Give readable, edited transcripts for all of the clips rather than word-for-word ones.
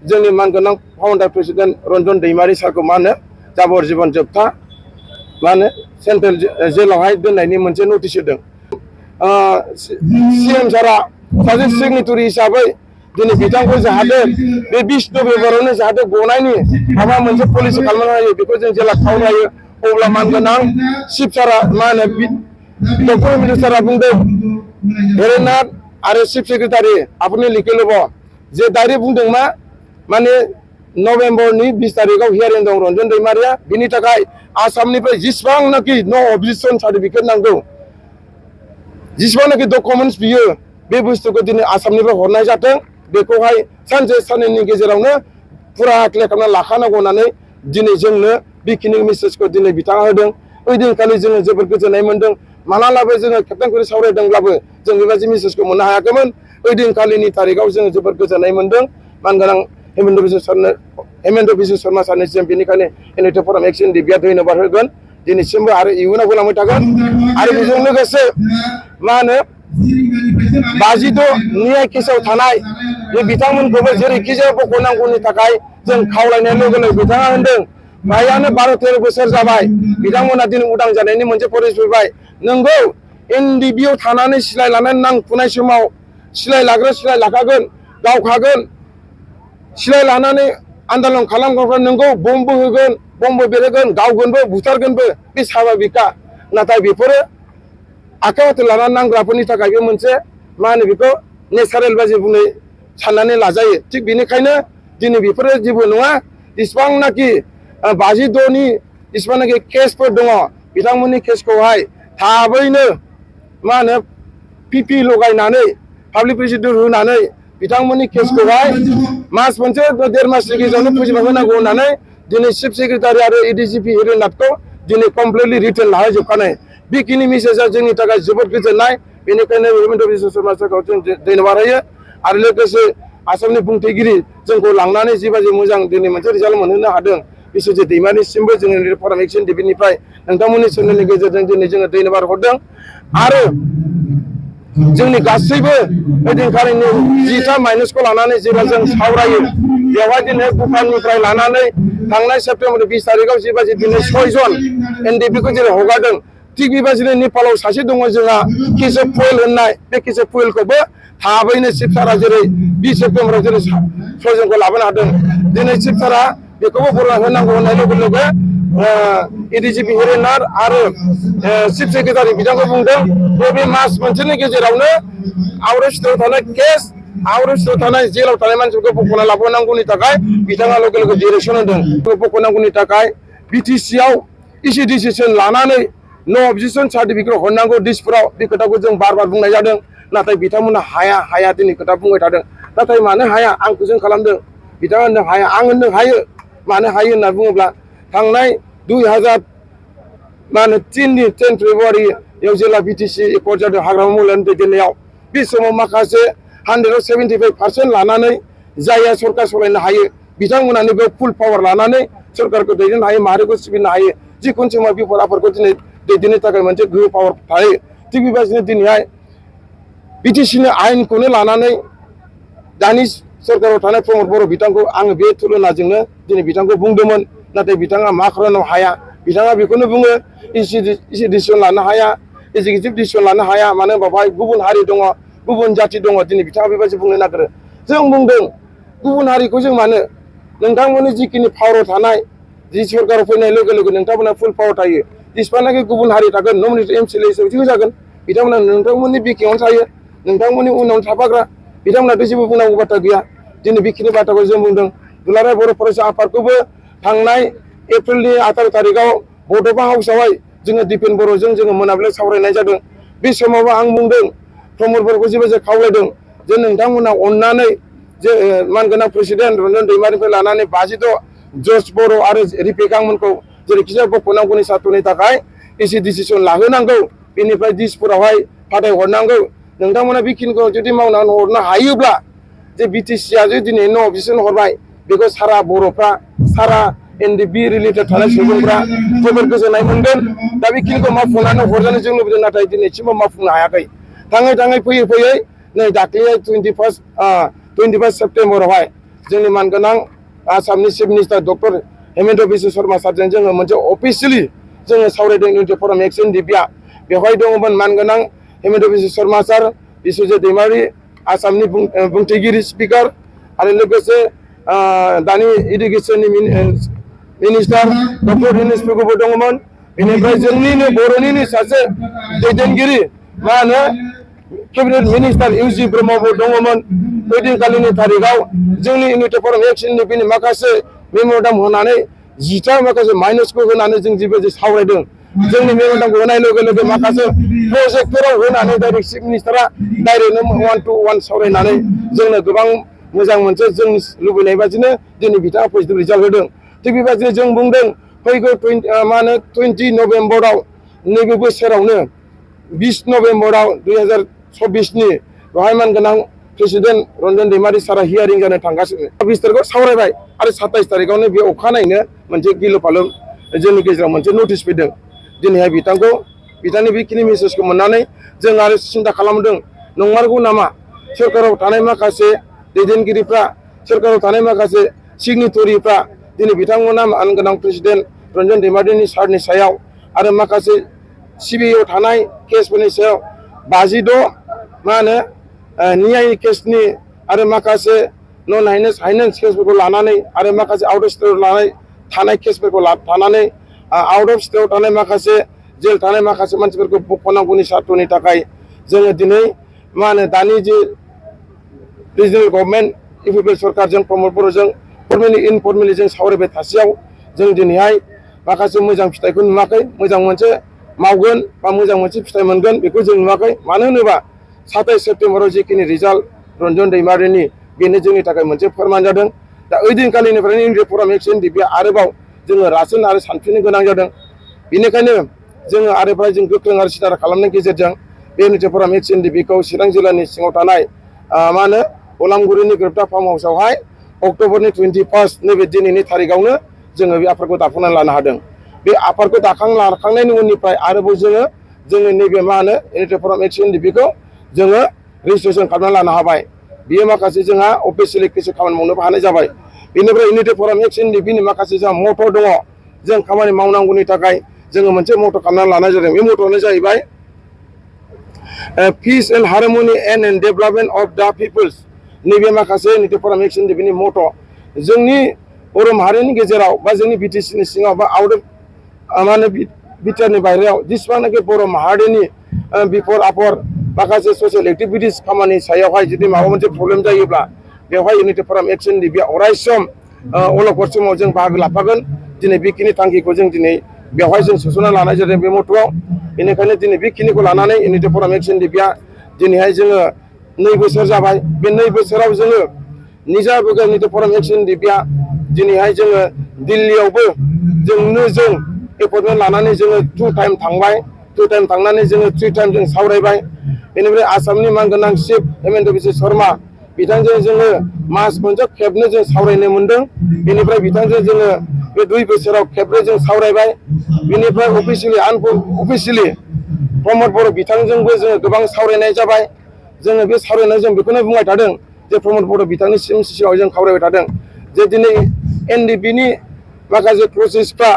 जोंनि मानगोनां फाउन्डार प्रेसिडेन्ट रन्जन दैमारि सारखौ मा होनो जाबर जीबन जोबथा मा होनो सेन्ट्रेल जेलावहाय दोननायनि मोनसे नटिस होदों। सीएम सारा सासे सिगनेटरि हिसाबै दिनै बिथांखौ जाहाथे बे 20 नभेम्बरावनो जाहाथे गनायनि माबा मोनसे पलिसि खालामनो हायो बेखौ जों जेला खावनो हायो अब्ला मानगोनां चिफ सारा मा होनो डक्टर मिनिस्टारा बुंदों हेरेनाथ आरो चिफ सेक्रेटारि आपने लिखे लब जे डायरेक्ट बुंदों मा माने नभेम्बरनि 20 तारिखाव हियारिं दं रन्जन दैमारिया बिनि थाखाय आसामनिफ्राय जेसेबांनाखि नो अबजेक्शन सार्टिफिकेट नांगौ जेसेबांनाखि डकुमेन्ट्स बियो बे बुस्थुखौ दिनै आसामनिफ्राय हरनाय जाथों बेखौहाय सानसे साननैनि गेजेरावनो फुरा क्लियार खालामना लाखानांगौ होननानै दिनै जोंनो बेखिनि मेसेजखौ दिनै बिथाङा होदों। ओइदिनखालि जोङो जोबोद गोजोननाय मोन्दों मालालाबो जोङो केप्टेनखौ सावरायदोंब्लाबो जों बेबायदि मेसेजखौ मोननो हायाखैमोन। ओइदिनखालिनि तारिखाव जोङो जोबोद गोजोननाय मोन्दों मानगोनां हेमेन्त बिश्व शर्मा सारनिसिम बेनिखायनो इउनाइटेड फर एक्शन बिया धन्यबाद होगोन दिनैसिमबो आरो इयुनावबो लांबाय थागोन। आरो बेजों लोगोसे मा होनो 52 न्याय केसाव थानाय बे बिथांमोनखौबो जेरैखि जाया बख'नांगौनि थाखाय जों खावलायनाय लोगो लोगो बिथाङा होनदों फ्रायानो 12-13 बोसोर जाबाय बिथांमोना दिनै उदां जानायनि मोनसे परिस फैबाय। नंगौ एनडिबिआव थानानै सिलाय लानानै नांफुनाय समाव सिलाय लाग्रा सिलाय लाखागोन गावखागोन सिलाय लानानै आन्दलन खालामग्राफ्रा नंगौ बमबो होगोन बमबो बेरहोगोन गावगोनबो बुथारगोनबो बे स्वाभाबिकखा। नाथाय बेफोरो आखाइ हाथे लानानै नांग्राफोरनि थाखाय बे मोनसे मा होनो बेखौ नेचारेल बायदि बुंनाय साननानै लाजायो। थिग बेनिखायनो दिनै बेफोरो जेबो नङा जेसेबांनाखि 52नि जेसेबांनाखि केसफोर दङ बिथांमोननि केसखौहाय थाबैनो मा होनो पिपि लगायनानै पाब्लिक प्रेसिडिउर होनानै बिथांमोननि केसखौहाय मास मोनसे 1.5 मासनि गेजेरावनो फोजोबना होनांगौ होननानै दिनै चिफ सेक्रेटारि आरो एडिजिपि हेरेनाथखौ दिनै कमप्लिटलि रिटेन लाहैजोबखानाय बेखिनि मेसेजआ जोंनि थाखाय जोबोद गोजोननाय। बेनिखायनो हेमेन्त बिश्व शर्मा सारखौ जों धन्यबाद होयो आरो लोगोसे आसामनि बुंथिगिरि जोंखौ लांनानै जिबायदि मोजां दिनै मोनसे रिजाल्ट मोनहोनो हादों बिश्वजित दैमारिसिमबो जोङो फराम एक्सन टिभिनिफ्राय नोंथांमोननि चेनेलनि गेजेरजों दिनै जोङो धन्यबाद हरदों। आरो जोंनि गासैबो ओइदिनखालिनि 10टा माइनसखौ लानानै जेब्ला जों सावरायो बेवहाय दिनै भुटाननिफ्राय लानानै थांनाय सेप्तेम्बर 20 तारिखाव जिबायदि दिनै 6 जन एनडिपिखौ जेरै हगारदों थिग बेबायदिनो नेपालाव सासे दङ जोंहा केशव पुयेल होननाय बे केशव पुयेलखौबो थाबैनो चिफ सारा जेरै 20 सेप्तेम्बराव जेरै 6 जनखौ लाबोनो हादों दिनै चिफ सारा बेखौबो बरनाय होनांगौ होननाय लोगो लोगो एडिजिपि हेरेनाथ आरो चिफ सेक्रेटारि बिथांखौ बुंदों बे मास मोनसेनि गेजेरावनो आउट अफ स्टेटआव थानाय केस आउट अफ स्टेटआव थानाय जेलाव थानाय मानसिफोरखौ बख'ना लाबोनांगौनि थाखाय बिथाङा लोगो लोगो डिरेक्सन होदों। बख'नांगौनि थाखाय बिटिसिआव इसि डिसिसन लानानै नो अबजेक्शन सार्टिफिकेट हरनांगौ दिसपुराव बे खोथाखौ जों बार बार बुंनाय जादों नाथाय बिथांमोना हाया दिनै खोथा बुंबाय थादों। नाथाय मानो हाया आं कुइसन खालामदों बिथाङा होनदों हाया आं होनदों हायो मानो हायो होनना बुङोब्ला थांनाय 2010 फेब्रुवारियाव जेला बिटिसि एकर्ड जादों हाग्रामा महिलारिनि दैदेननायाव बे समाव माखासे 175% लानानै जायहा सरकार सालायनो हायो बिथांमोनानो बे फुल पावार लानानै सरकारखौ दैदेननो हायो माहारिखौ सिबिनो हायो जिखुनु समाव बिफद आफदखौ दिनै दैदेननो थाखाय मोनसे गोहो पावार थायो। थिग बेबायदिनो दिनैहाय बिटिसिनि आयेनखौनो लानानै दानि सरकाराव थानाय प्रमद बर' बिथांखौ आङो बे तुलनाजोंनो दिनै बिथांखौ बुंदोंमोन नाथाय बिथाङा मा खालामनो हाया बिथाङा बेखौनो बुङो इसि डिसिसन लानो हाया एक्जिकिउटिभ डिसिसन लानो हाया मानो होनबा बेवहाय गुबुन हारि दङ गुबुन जाथि दङ दिनै बिथाङा बेबायदि बुंनो नागिरो। जों बुंदों गुबुन हारिखौ जों मानो नोंथांमोननि जिखिनि पावाराव थानाय जि सरकाराव फैनाय लोगो लोगो नोंथांमोना फुल पावार थायो जेसेबांनाखि गुबुन हारि थागोन नमिनेटेड एमसिएलए हिसाबै होजागोन बिथांमोना नोंथांमोननि बिखायावनो थायो नोंथांमोननि उनावनो थाफाग्रा बिथांमोनाथ' जेबो बुंनांगौ बाथ्रा गैया। दिनै बेखिनि बाथ्राखौ जों बुंदों। दुलाराय बर' फरायसा आफादखौबो थांनाय एप्रिलनि 18 तारिखाव बड'फा हाउसआवहाय जोङो दिपेन बर'जों जोङो मोनाबिलियाव सावरायनाय जादों। बे समावबो आं बुंदों प्रमद बर'खौ जेबो खावलायदों जे नोंथांमोना अननानै जे मानगोनां प्रेसिडेन्ट रन्जन दैमारिनिफ्राय लानानै 52 जर्ज बर' आरो रिपेगांमोनखौ जेरैखिजाया बख'नांगौनि सार्थ'नि थाखाय इसि डिसिसन लाहोनांगौ बेनिफ्राय दिसपुरावहाय फाथायहरनांगौ नोंथांमोना बेखिनिखौ जुदि मावनानै हरनो हायोब्ला जे बिटिसिआ जे दिनै नो अबजेक्शन हरबाय बेखौ सारा बर'फ्रा सारा एनडिबि रिलेटेड थानाय सुबुंफ्रा जोबोर गोजोननाय मोनगोन। दा बेखिनिखौ मावफुंनानै हरजानो जों लुबैदों नाथाय दिनैसिमबो मावफुंनो हायाखै। थाङै थाङै फैयै नै दाख्लैहाय 21 सेप्तेम्बरावहाय जोंनि मानगोनां आसामनि chief minister doctor Hemant Biswa Sharma सारजों जोङो मोनसे अफिसियेलि जोङो सावरायदों इउनिटि फराम एक्सन डिपिआ बेवहाय दङमोन मानगोनां हेमन्त बिश्व शर्मा सार बिश्वजित दैमारि आसामनि बुंथिगिरि स्पिकार आरो लोगोसे दानि इडुकेसननि मिनिस्टार डक्टर दिनेश पेगुबो दङमोन बेनिफ्राय जोंनिनो बर'निनो सासे दैदेनगिरि मा होनो केबिनेट मिनिस्टार इउजि ब्रह्मबो दङमोन ओइदिनखालिनि तारिखआव जोंनि इउनिटि फराम एक्सननि बेनि माखासे मेम'रेन्डाम होनानै 10टा माखासे माइनसखौ होनानै जों जेबो सावरायदों जोंनि मेम'रेन्डामखौ होनाय लोगो लोगो माखासे प्रजेक्टफोराव होनानै डाइरेक्ट चिफ मिनिस्टारा डाइरेक्टनो 1-to-1 सावरायनानै जोंनो गोबां मोजां मोनसे जों लुबैनाय बादिनो दिनै बिथाङा पजिटिभ रिजाल्ट होदों थिग बेबादिनो जों बुंदों फैगौ 20 नभेम्बराव नैबे बोसोरावनो 20 नभेम्बराव 2024नि बेवहाय मानगोनां प्रेसिडेन्ट रन्जन दैमारि सारा हियारिं जानो थांगासिनो 20 तारिखआव सावरायबाय आरो 27 तारिखआवनो बे अखानायैनो मोनसे गिलु फालु जोंनि गेजेराव मोनसे नटिस फैदों दिनैहाय बिथांनि बेखिनि मेसेजखौ मोननानै जों आरो सिन्था खालामदों नंमारगौ नामा सोरखाराव थानाय माखासे दैदेनगिरिफ्रा सोरखाराव थानाय माखासे सिगनेटरिफ्रा दिनै बिथांमोना मानगोनां प्रेसिडेन्ट रन्जन दैमारिनि सारनि सायाव आरो माखासे सिबिआइआव थानाय केसफोरनि सायाव 56 मा होनो न्याय केसनि आरो माखासे नन हाइनेन्स केसफोरखौ लानानै आरो माखासे आउट अफ स्टेटआव लानाय थानाय केसफोरखौ लानानै आउट अफ स्टेटआव थानाय माखासे जेल थानाय माखासे मानसिफोरखौ बख'नांगौनि सार्थनि थाखाय जोङो दिनै मा होनो दानि जे रिजनेल गभर्नमेन्ट इउपिपिएल सरकारजों प्रमद बर'जों फर्मेलि इनफर्मेलि जों सावरायबाय थासेयाव जों दिनैहाय माखासे मोजां फिथाइखौ नुवाखै मोजां मोनसे मावगोन बा मोजां मोनसे फिथाइ मोनगोन बेखौ जों नुवाखै मानो होनोबा 27 सेप्तेम्बराव जिखिनि रिजाल्ट रन्जन दैमारिनि बेनो जोंनि थाखाय मोनसे फोरमान जादों दा ओइदिनखालिनिफ्रायनो इउनिटि फराम एक्सन डिपिआ आरोबाव जोङो रासिन आरो सानफिननो गोनां जादों बेनिखायनो जोङो आरोबाव जों गोख्रों आरो सिदा खालामनायनि गेजेरजों बे इउनिटि फराम एक्सन डिपिखौ चिरां जिल्लानि सिङाव थानाय मा होनो अलामगुरिनि ग्रोबथा फार्म हाउसआवहाय अक्ट'बरनि 21 नैबे दिनैनि तारिखआवनो जोङो बे आफादखौ दाफुंनानै लानो हादों बे आफादखौ लाखांनायनि उननिफ्राय आरोबाव जोङो नैबे मा होनो इउनिटि फराम एक्सन डिपिखौ जोङो रेजिस्ट्रेसन खालामनानै लानो हाबाय बियो माखासे जोंहा अफिसियेलि কিছু खामानि मावनोबो हानाय जाबाय बेनिफ्राय इउनिटि फराम एक्सन डिपिनि माखासे जोंहा मट' दङ जों खामानि मावनांगौनि थाखाय जोङो मोनसे मट' खालामनानै लानाय जादों बे मट'आनो जाहैबाय peace and harmony and development of the peoples नैबे माखासे इउनिटि फराम एक्सन डिपिनि मट' जोंनि बर' माहारिनि गेजेराव बा जोंनि बिटिसिनि सिङाव बा आउट अफ मा होनो बिटिआरनि बाहेरायाव जेसेबांनाखि बर' माहारिनि बिफर आफर माखासे ससियेल एक्टिभिटिस खामानि सायावहाय जुदि माबा मोनसे प्रब्लेम जायोब्ला बेवहाय इउनिटि फराम एक्सन डिपिआ अरायसम अलखद समाव जों बाहागो लाफागोन दिनै बेखिनि थांखिखौ जों दिनै बेवहाय जों सोसनना लानाय जादों बे मट'आव बेनिखायनो दिनै बेखिनिखौ लानानै इउनिटि फराम एक्सन डिपिआ दिनैहाय जोङो 2 बोसोर जाबाय बे 2 बोसोराव जोङो निजा इउनिटि फराम एक्सन डिपिआ दिनैहाय जोङो दिल्लीयावबो जों एपइन्टमेन्ट लानानै जोङो 2 टाइम थांबाय 2 टाइम थांनानै जोङो 3 टाइम जों सावरायबाय बेनिफ्राय आसामनि मानगोनां चिफ हेमन्त बिश्व शर्मा बिथांजों जोङो मास मोनसे खेबनै जों सावरायनो मोनदों बेनिफ्राय बिथांजों जोङो बे 2 बोसोराव खेबनै जों सावरायबाय बेनिफ्राय अफिसियेलि प्रमद बर' बिथांजोंबो जोङो गोबां सावरायनाय जाबाय जोङो बे सावरायनायाव जों बेखौनो बुंबाय थादों जे प्रमद बर' बिथांनि सिगाङाव जों खावरायबाय थादों जे दिनै एनडिपिनि माखासे प्रसेसफ्रा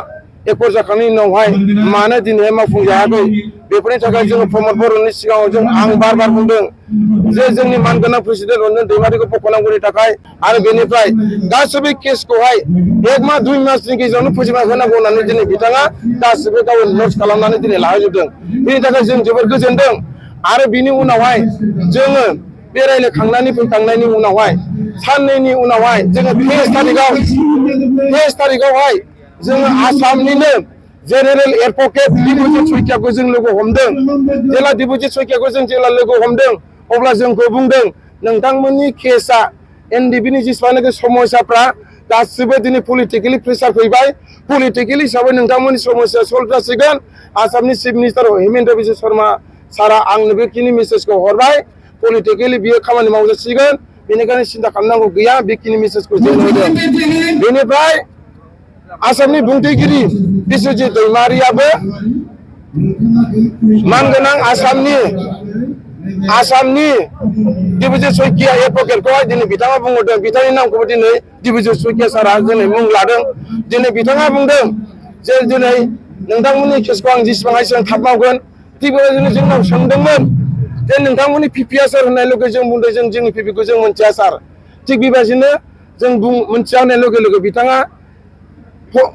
एकर्ड जाखांनायनि उनावहाय मानो दिनैहाय मावफुंजायाखै बेफोरनि थाखाय जोङो प्रमद बर'नि सिगाङाव आं बार बुंदों जे जोंनि मानगोनां प्रेसिडेन्ट रन्जन दैमारिखौ बख'नांगौनि थाखाय आरो बेनिफ्राय गासैबो केसखौहाय 1 मास 2 मासनि गेजेरावनो फोजोबना होनांगौ होननानै दिनै बिथाङा गासैबो गाव नट्स खालामनानै दिनै लाहोजोबदों बेनि थाखाय जों जोबोद गोजोनदों आरो बिनि उनावहाय जोङो बे रायज्लायखांनानै फैखांनायनि उनावहाय साननैनि उनावहाय जोङो 23 तारिखआवहाय जोङो आसामनिनो जेनेरेल एडभकेट दिबुजित सयकियाखौ जों लोगो हमदों जेला दिबुजित सयकियाखौ जों जेला लोगो हमदों अब्ला जोंखौ बुंदों नोंथांमोननि केसआ एनडिपिनि जेसेबांनाखि समस्याफ्रा गासिबो दिनै पलिटिकेलि प्रेसार फैबाय पलिटिकेलि हिसाबै नोंथांमोननि समस्या सल्भ जासिगोन आसामनि चिफ मिनिस्टार हेमन्त बिश्व शर्मा सारा आंनो बेखिनि मेसेजखौ हरबाय पलिटिकेलि बियो खामानि मावजासिगोन बेनिखायनो सिन्था खालामनांगौ गैया बेखिनि मेसेजखौ जों होदों बेनिफ्राय आसामनि बुंथिगिरि बिश्वजित दैमारियाबो मानगोनां आसामनि आसामनि दिबिजय सयकिया एडभकेटखौहाय दिनै बिथाङा बुंहरदों बिथांनि नामखौबो दिनै दिबिजय सयकिया सारा दिनै मुं लादों दिनै बिथाङा बुंदों जे दिनै नोंथांमोननि केसखौ आं जेसेबां एसेबां थाब मावगोन थिग बेबायदिनो जोंनाव सोंदोंमोन जे नोंथांमोननि पिपिआ सोर होननाय लोगो जों बुंदों जों जोंनि पिपिखौ जों मोनथिया सार थिग बेबायदिनो जों मोनथिया होननाय लोगो लोगो बिथाङा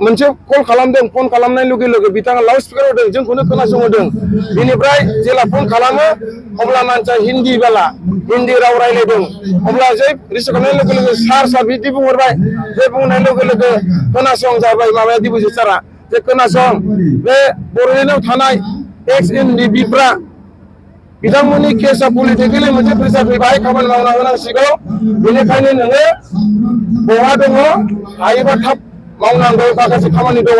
मोनसे कल खालामदों फन खालामनाय लोगो लोगो बिथाङा लाउड स्पिकार होदों जोंखौनो खोनासंहोदों बेनिफ्राय जेला फन खालामो अब्ला मानसिया हिन्दी बाला हिन्दी राव रायलायदों अब्ला जै रिसिभ खालामनाय लोगो लोगो सार सार बिदि बुंहरबाय बे बुंनाय लोगो लोगो खोनासं जाबाय माबाया दिबिजय सारा जे खोनासं बे बर'लेण्डआव थानाय एक्स एनडिबिफ्रा बिथांमोननि केसआ पलिटिकेलि मोनसे प्रेसार फैबाय खामानि मावना होनांसिगौ बेनिखायनो नोङो बहा दङ हायोबा थाब मावनांगौ माखासे खामानि दङ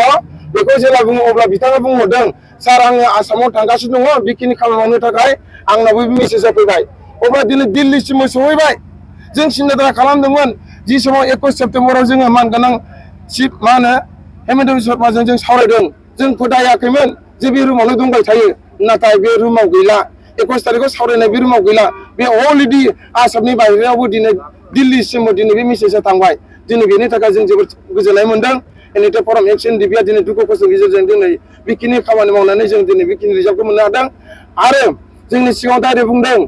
बेखौ जेला बुङो अब्ला बिथाङा बुंहरदों सार आङो आसामाव थांगासिनो दङ बेखिनि खामानि मावनो थाखाय आंनाबो मेसेजआ फैबाय अब्ला दिनै दिल्लीसिम सहैबाय जों सिन्था खालामदोंमोन जि समाव 21 सेप्तेम्बराव जोङो मानगोनां चिफ मा होनो हेमन्त बिस्व शर्माजों जों सावरायदों जों फोथायाखैमोन जे बे रुमावनो दंबाय थायो नाथाय बे रुमाव गैला 21 तारिखआव सावरायनाय बे रुमाव गैला बे अलरेडि आसामनि बाहेरायावबो दिनै दिल्लीसिमबो दिनै बे मेसेजआ थांबाय दिनै बेनि थाखाय जों जोबोद गोजोननाय मोनदों एनिटे फराम एक्सन डिबिया दिनै दुखु खस्थ'नि गेजेरजों दिनै बेखिनि खामानि मावनानै जों दिनै बेखिनि रिजाल्टखौ मोननो हादों आरो जोंनि सिगाङाव डाइरेक्ट बुंदों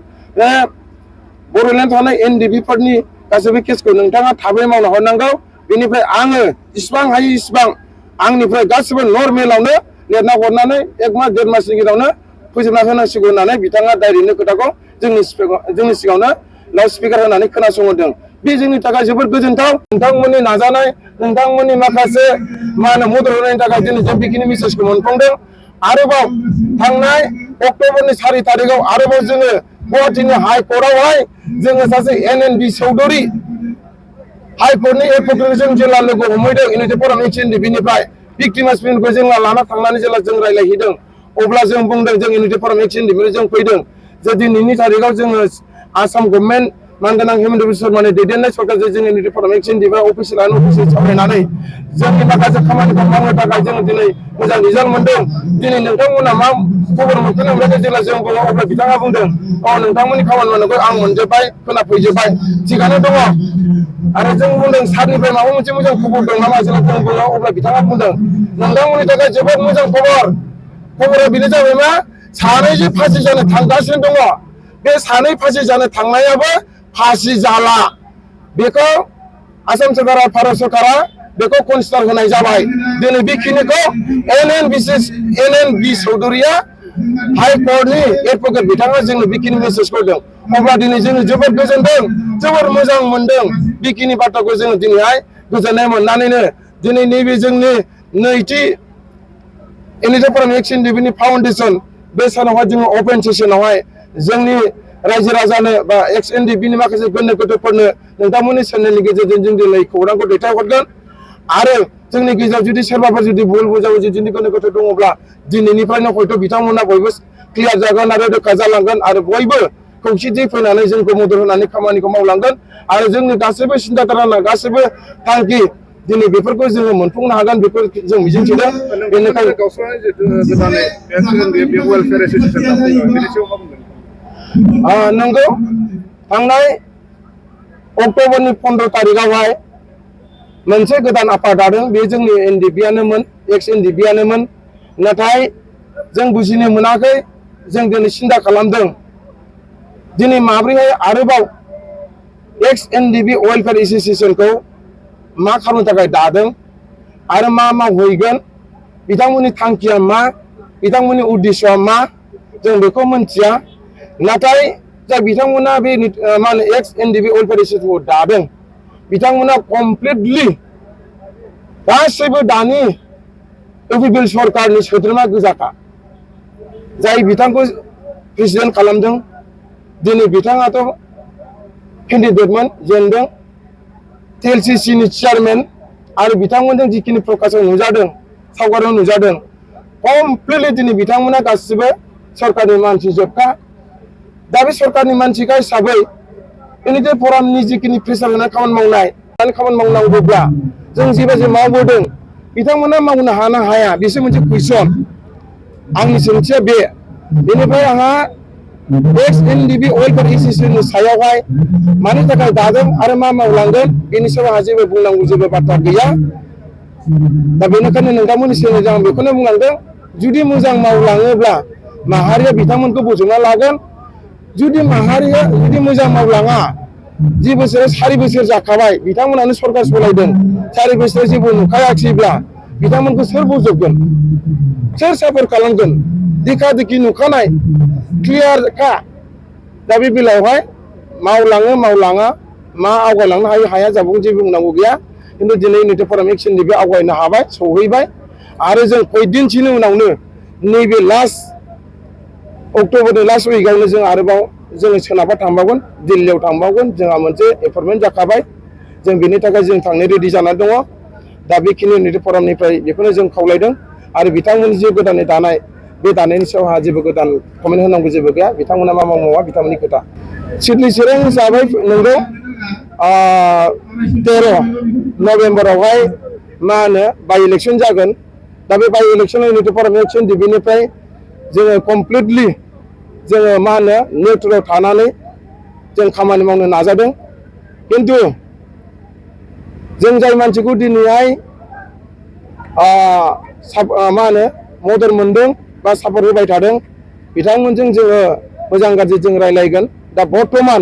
बर'लेण्ड थानाय एनडिबिफोरनि गासैबो केसखौ नोंथाङा थाबै मावना हरनांगौ बेनिफ्राय आङो इसिबां हायो इसिबां आंनिफ्राय गासिबो नर्मेलावनो लिरना हरनानै 1 मास 1.5 मासनि गेजेरावनो फोजोबना होनांसिगौ होननानै बिथाङा डाइरेक्टनो खोथाखौ जोंनि सिगाङावनो लाउड स्पिकार होनानै खोनासंहरदों बे जोंनि थाखाय जोबोद गोजोनथाव नोंथांमोननि नाजानाय नोंथांमोननि माखासे मा होनो मदद होनायनि थाखाय दिनै जों बेखिनि मेसेजखौ मोनफुंदों आरोबाव थांनाय अक्ट'बरनि 4 तारिखआव आरोबाव जोङो गुवाहाटीनि हाइकर्टआवहाय जोङो सासे एनएनबि चौधुरी हाइकर्टनि एडभकेटखौ जों जेला लोगो हमहैदों इउनिटि फराम एक्सएनडिबिनिफ्राय भिक्टिमास बिलखौ जों लाना थांनानै जेला जों रायलायहैदों अब्ला जों बुंदों जों इउनिटि फराम एक्सएनडिबिनिफ्राय जों फैदों जे दिनैनि तारिखआव जोङो आसाम गभर्नमेन्ट मानगोनां हेमन्त बिस्व शर्मानि दैदेननाय सरकारजों जोंनि इउनिटि फराम एक्सएनडिबिआ अफिसियेल सावरायनानै जोंनि माखासे खामानिखौ मावनो थाखाय जों दिनै मोजां रिजाल्ट मोनदों दिनै नोंथांमोना मा खबर मोनखोन होनब्ला जेला जों बुङो अब्ला बिथाङा बुंदों नोंथांमोननि खामानि मावनायखौ आं मोनजोब्बाय खोनाफैजोब्बाय थिगानो दङ आरो जों बुंदों सारनिफ्राय माबा मोनसे मोजां खबर दं नामा जेला जों बुङो अब्ला बिथाङा बुंदों नोंथांमोननि थाखाय जोबोद मोजां खबरा बेनो जाबाय मा सानै जे फासि जानो थांगासिनो दङ बे सानै फासि जानो थांनायाबो फासि जाला बेखौ आसाम सरकारा भारत सरकारा बेखौ कनसिडार होनाय जाबाय दिनै बेखिनिखौ एनएनबि चौधुरीया हाइकर्टनि एडभकेट बिथाङा जोंनो बेखिनि मेसेजखौ होदों अब्ला दिनै जोङो जोबोद गोजोनदों जोबोद मोजां मोनदों बेखिनि बाथ्राखौ जोङो दिनैहाय गोजोननाय मोननानैनो दिनै नैबे जोंनि नैथि इउनिटि फराम एक्सएनडिबिनि फाउन्डेसन बे सानावहाय जोङो अपेन सेसनावहाय जोंनि रायजो राजानो बा एक्सएनडिबिनि माखासे गोनो गोथोफोरनो नोंथांमोननि चेनेलनि गेजेरजों जों दिनै खौरांखौ दैथायहरगोन आरो जोंनि गेजेराव जुदि सोरबाफोर जुदि भुल बुजाबो जुदि गोनो गोथो दङब्ला दिनैनिफ्रायनो हयथ' बिथांमोना बयबो क्लियार जागोन आरो रोखा जालांगोन आरो बयबो खौसेथि फैनानै जोंखौ मदद होनानै खामानिखौ मावलांगोन आरो जोंनि गासैबो सिन्था धारना गासैबो थांखि दिनै बेफोरखौ जोङो मोनफुंनो हागोन बेखौ जों मिजिंथिदों बेनिखायनो नंगौ थांनाय अक्ट'बरनि 15 तारिखआवहाय मोनसे गोदान आफाद दादों बे जोंनि एनडिबिआनोमोन एक्स एनडिबिआनोमोन नाथाय जों बुजिनो मोनाखै जों दिनै सिन्था खालामदों दिनै माब्रैहाय आरोबाव एक्स एनडिबि वेलफेयार एस'सिएशनखौ मा खालामनो थाखाय दादों आरो मा मावहैगोन बिथांमोननि थांखिया मा बिथांमोननि उद्देश्यआ मा जों बेखौ मिन्थिया नाथाय जाय बिथांमोना बे मा होनो एक्स एनडिबि वेलफेयार एस'सिएशनखौ दादों बिथांमोना कमप्लिटलि गासैबो दानि इउपिपिएल सरकारनि सोद्रोमा गोजाखा जाय बिथांखौ प्रेसिडेन्ट खालामदों दिनै बिथाङाथ' केन्डिडेटमोन जेनदों टिएलसिसिनि चेयारमेन आरो बिथांमोनजों जिखिनि प्रकाशआव नुजादों सावगारियाव नुजादों कमप्लिटलि दिनै बिथांमोना गासिबो सरकारनि मानसि जोबखा दा बे सरकारनि मानसिखा हिसाबै इउनिटि फरामनि जिखिनि प्रेसार होनाय खामानि मावनांगौब्ला जों जेबायदि मावबोदों बिथांमोना मावनो हानो हाया बेसो मोनसे कुइसन आंनि सोंथिया बेनिफ्राय आंहा एक्स एनडिबि वेलफेयार एसोसिएशननि सायावहाय मानि थाखाय दादों आरो मा मावलांगोन बेनि सायाव आंहा जेबो बुंनांगौ जेबो बाथ्रा गैया। दा बेनिखायनो नोंथांमोननि सिगाङाव आं बेखौनो बुंलांदों, जुदि मोजां मावलाङोब्ला माहारिया बिथांमोनखौ बोजबना लागोन। जुदि माहारिया जुदि मोजां मावलाङा, जि बोसोराव 4 बोसोर जाखाबाय बिथांमोनानो सरकार सलायदों, 4 बोसोराव जेबो नुखायाखैब्ला बिथांमोनखौ सोर बोजबगोन, सोर सापर्ट खालामगोन? देखा देखि नुखानाय क्लियारखा। दा बे बेलायावहाय मावलाङो मावलाङा मा आवगायलांनो हायो हाया जाबावगोन जेबो बुंनांगौ गैया। खिन्थु दिनै इउनिटि फराम एक्सननि बे आवगायनो हाबाय, सौहैबाय आरो जों कयदिनसोनि उनावनो नैबे लास्ट अक्ट'बरनि लास्ट उइकआवनो जों आरोबाव जोङो सोनाबहा थांबावगोन, दिल्लीयाव थांबावगोन। जोंहा मोनसे एपइन्टमेन्ट जाखाबाय, जों बेनि थाखाय जों थांनो रेडि जानानै दङ। दा बेखिनि इउनिटि फरामनिफ्राय बेखौनो जों खावलायदों आरो बिथांमोननि जे गोदानै दानाय बे दानायनि सायाव आंहा जेबो गोदान कमेन्ट होनांगौ जेबो गैया। बिथांमोना मा मावा बिथांमोननि खोथा। सिडली चिरां हिसाबै नंगौ 13 नभेम्बरावहाय मा होनो बाइ इलेक्सन जागोन। दा बे बाइ इलेक्सनाव इउनिटि फराम एक्सन बेनिफ्राय जोङो कमप्लिटलि जोङो मा होनो निउट्रेलाव थानानै जों खामानि मावनो नाजादों। खिन्थु जों जाय मानसिखौ दिनैहाय मा होनो मदद मोनदों बा सापर्ट होबाय थादों बिथांमोनजों जोङो मोजां गाज्रि जों रायलायगोन। दा बर्थमान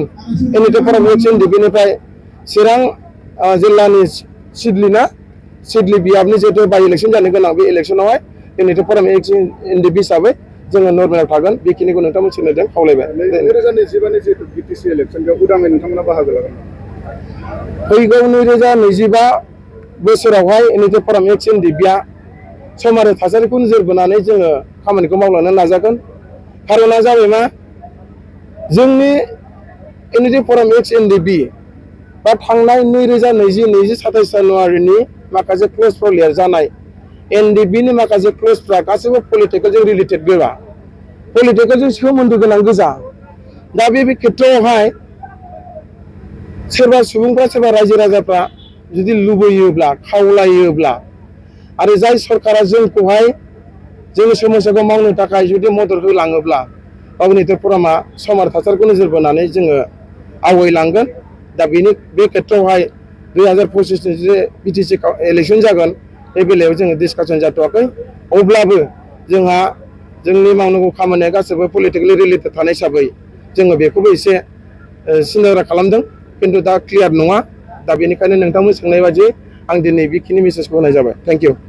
इउनिटि फराम एक्सन बेनिफ्राय चिरां जिल्लानि सिडली बियाबनि जिहेतु बाइ इलेक्सन जानो गोनां, बे इलेक्सनावहाय इउनिटि फराम एक्सन एनडिबि हिसाबै जोङो नर्मेलाव थागोन। बेखिनिखौ नोंथांमोन सिनायदों खावलायबाय। 2025 जिहेतु बिटिसि इलेक्सन बेयाव उदाङै नोंथांमोना बाहागो लागोन। फैगौ 2025 बोसोरावहाय इउनिटि फराम एक्सन एनडिबिया सम आरो थासारिखौ नोजोर बोनानै जोङो खामानिखौ मावलांनो नाजागोन। खारना जाबाय मा, जोंनि इउनिटि फराम एक्सन एनडिबि बा थांनाय 2020-27 जानुवारिनि माखासे क्लजफ्राव लिरजानाय एनडिबिनि माखासे क्लजफ्रा गासैबो पलिटिकेलजों रिलेटेड गोजा, पलिटिकेलजों सोमोन्दो गोनां गोजा। दा बे खेथ्रआवहाय सोरबा सुबुंफ्रा सोरबा रायजो राजाफ्रा जुदि लुबैयोब्ला खावलायोब्ला आरो जाय सरकारा जोंखौहाय जोंनि समस्याखौ मावनो थाखाय जुदि मदद होलाङोब्ला इउनिटि फरामा सम आरो थासारिखौ नोजोर बोनानै जोङो आवगायलांगोन। दा बे खेथ्रआवहाय 2025नि जे बिटिसि इलेक्सन जागोन बे बेलायाव जोङो डिसकासन जाथ'वाखै। अब्लाबो जोंहा जोंनि मावनांगौ खामानिया गासैबो पलिटिकेलि रिलेटेड थानाय हिसाबै जोङो बेखौबो एसे सिन्था खालामदों, खिन्थु दा क्लियार नङा। दा बेनिखायनो नोंथांमोन सोंनाय बायदि आं दिनै बेखिनि मेसेजखौ होनाय जाबाय। Thank you.